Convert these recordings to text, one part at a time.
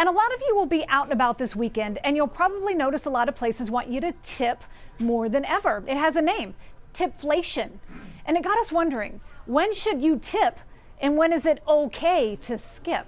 And a lot of you will be out and about this weekend, and you'll probably notice a lot of places want you to tip more than ever. It has a name, tipflation. And it got us wondering, when should you tip and when is it okay to skip?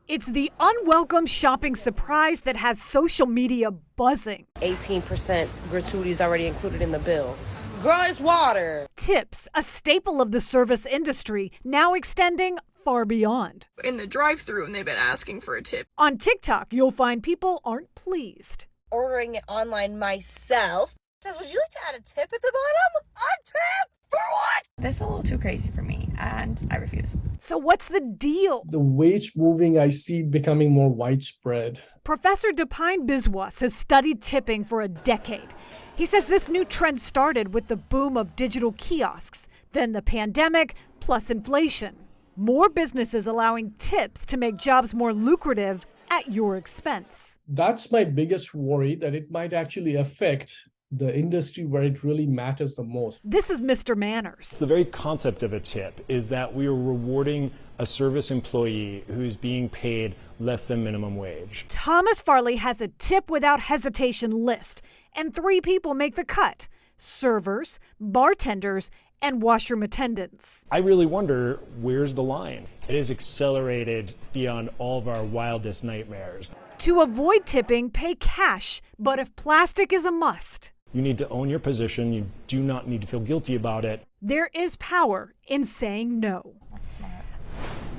It's the unwelcome shopping surprise that has social media buzzing. 18% gratuity is already included in the bill. Girl, it's water. Tips, a staple of the service industry, now extending far beyond. In the drive-thru, and they've been asking for a tip. On TikTok, you'll find people aren't pleased. Ordering it online myself. It says, would you like to add a tip at the bottom? A tip? For what? That's a little too crazy for me, and I refuse. So what's the deal? The wage moving, I see becoming more widespread. Professor Dupine Biswas has studied tipping for a decade. He says this new trend started with the boom of digital kiosks, then the pandemic, plus inflation. More businesses allowing tips to make jobs more lucrative at your expense. That's my biggest worry, that it might actually affect the industry where it really matters the most. This is Mr. Manners. The very concept of a tip is that we are rewarding a service employee who's being paid less than minimum wage. Thomas Farley has a tip without hesitation list, and 3 people make the cut: servers, bartenders, and washroom attendants. I really wonder, where's the line? It has accelerated beyond all of our wildest nightmares. To avoid tipping, pay cash, but if plastic is a must. You need to own your position. You do not need to feel guilty about it. There is power in saying no. That's smart.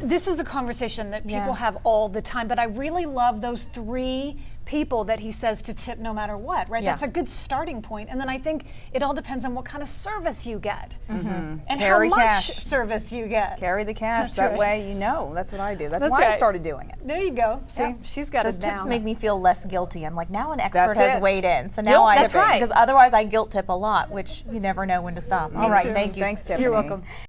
This is a conversation that people have all the time, but I really love those 3 people that he says to tip no matter what, right? Yeah. That's a good starting point. And then I think it all depends on what kind of service you get and Carry how much cash. service you get. Carry the cash. That's that right. way you know. That's what I do. That's That's why I right. started doing it. There you go. See, Yeah. she's got Those it down. tips make me feel less guilty. I'm like, now an expert That's has it. weighed in. So now Guilt I That's right. Because otherwise I guilt tip a lot, which you never know when to stop. All right, too. thank you. Thanks, Tiffany. You're welcome.